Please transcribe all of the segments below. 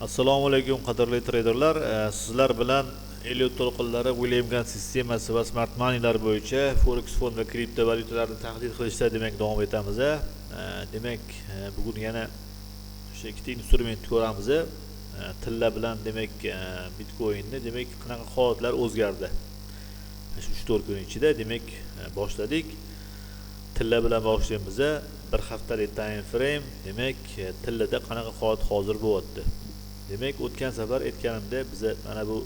Assalomu alaykum qadrli traderlar. Sizlar bilan Elliott to'lqinlari, William Gann sistemasi va smart moneylar bo'yicha forex fond va kriptovalyutalarni tahlil qilishda demak davom etamiz. Demak, bugun yana o'sha ikkita instrument ko'ramiz. Tilla bilan demak Bitcoinni demak qanaqa holatlar o'zgardi. Shu 3-4 kun ichida demak boshladik. Tilla bilan boshlaymiz. Bir haftalik time frame demak tillada qanaqa holat hozir bo'lyapti. Demek o'tgan safar aytganimda biz mana bu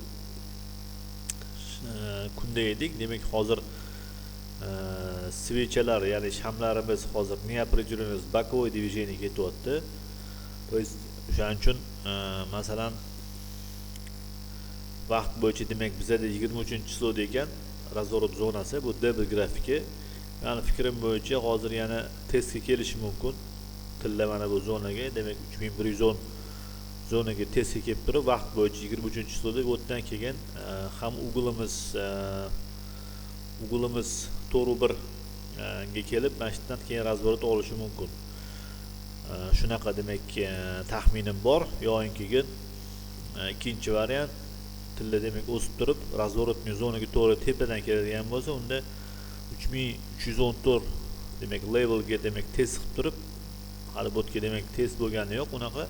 kunda edik. Demek hozir svechalar, ya'ni shamlarimiz hozir neoprijurimiz bokovой движение ketyapti. То есть o'shaning uchun masalan vaqt bo'yicha demak bizda 23-chislod ekan razворот zonasi, bu D1 grafiki. Yani fikrim bo'yicha hozir yana testga kelishi mumkin. Tilla mana bu zonaga, demak 3110 zonaga testga kelib turib, vaqt bo'yicha 23-chislodda o'tdan keyin ham ugulimiz 4.1 ga kelib, mana shundan keyin razворот olishi mumkin. Shunaqa demak taxminim bor. Yo'inki keyin ikkinchi variant tilla demak o'sib turib, razворотный zonaga to'g'ri tepadan keladigan bo'lsa, unda 3314 demak levelga demak test qilib turib, hali botga demak test bo'lgani yo'q, unaqa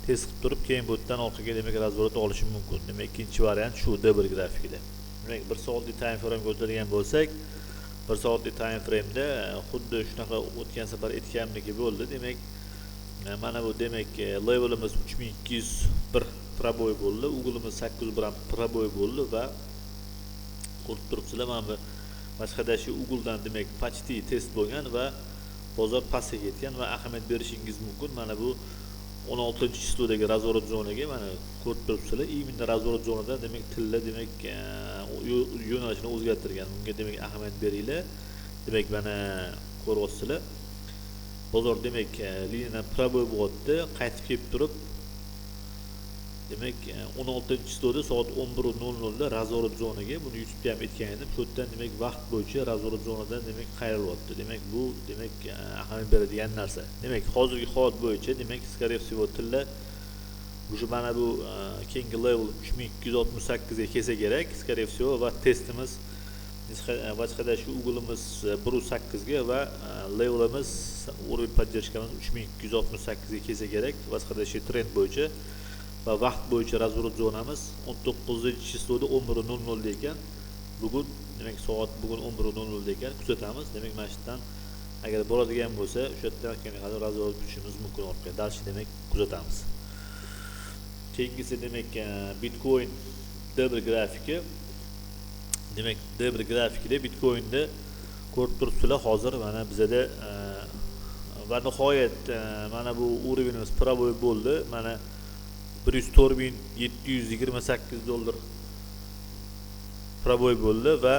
test qilib turib, keyin botdan orqaga demak razворот olishi mumkin. Demak ikkinchi variant shu D1 grafikida. Demak 1 soatlik time frame ko'targan bo'lsak, 1 soatlik time frame da xuddi shunaqa o'tgan safar aytganimdek bo'ldi. Demak mana bu demak levelimiz 3201 proboy bo'ldi, ugulimiz 801 ham proboy bo'ldi va ko'rib turibsizlar, mana bu boshqadashi uguldan demak почти test bo'lgan va bozor pastga ketgan va ahamiyat berishingiz mumkin. Mana bu 16-chislodagi razворот zonaga mana ko'rib turibsizlar. Именно razворот zonada demak tilla demak yo'nalishini o'zgartirgan. Bunga demak ahamiyat beringlar. Demak mana ko'ryapsizlar. Bozor demak liniyadan proboy bo'lyapti, qaytib kelib turib demak 16-chislodda soat 11:00 da razворот zonaga, buni YouTube'da ham aytgan edim. Shu yerdan demak vaqt bo'yicha razворот zonadan demak qayrilyapti. Demak bu demak ahamiyat beradigan narsa. Demak hozirgi holat bo'yicha demak скорее всего tilla уже mana bu keyingi level 3268 ga kelsa kerak, скорее всего va testimiz boshqada shu ugulimiz 1.8 ga va levelimiz уровень поддержкamiz 3268 ga kelsa kerak. Boshqada shu trend bo'yicha va vaqt bo'yicha razворот zonamiz 19-chisloda 11:00 da ekan. Bugun demak soat bugun 11:00 da ekan, kuzatamiz. Demak mana shundan agar boradigan bo'lsa, o'sha yerdan keyin qadar razворот kutishimiz mumkin orqaga. Dalshi demak kuzatamiz. Keyingisi demak Bitcoin D1 grafiki. Demak D1 grafikida Bitcoinda ko'rib turibsizlar, hozir mana bizda va nihoyat mana bu uровенimiz proboy bo'ldi. Mana 104.728 dollar proboy bo'ldi va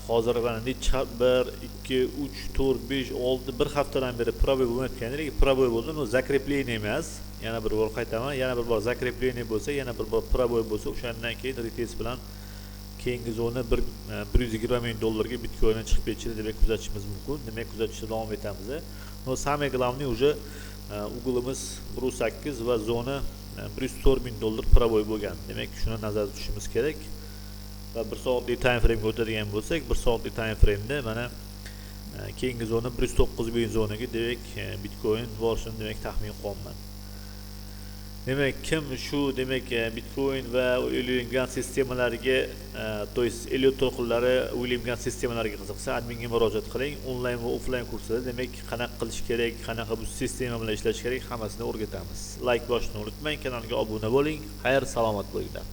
hozir mana necha 1 2 3 4 5 6 bir haftadan beri proboy bo'lmayotgan, lekin proboy bo'ldi. Bu zakreplение emas. Yana bir bor qaytaman, yana bir bor zakreplение bo'lsa, yana bir bor proboy bo'lsa, o'shandan keyin retest bilan keyingi zona 120 ming dollarga Bitcoindan chiqib ketishini demak kuzatishimiz mumkin. Demak kuzatishda davom etamiz. No самое главное уже ugulimiz 1.8 va zona 104 ming dollar proboy bo'lgan. Demak shuni nazarda tutishimiz kerak. Va 1 soatlik time frame o'tadigan bo'lsak, 1 soatlik time frame da mana keyingi zona 109 ming zonaga demak Bitcoin borishini demak taxmin qilaman. Demak kim shu demak Bitcoin va William Gann sistemalariga, to есть Elliott to'lqinlari William Gann sistemalariga qiziqsa, adminga murojaat qiling. Onlayn va offlayn kurslarda demak qanaqa qilish kerak, qanaqa bu sistema bilan ishlash kerak, hammasini o'rgatamiz. Like bosishni unutmang, kanalga obuna bo'ling. Xayr, salomat bo'linglar.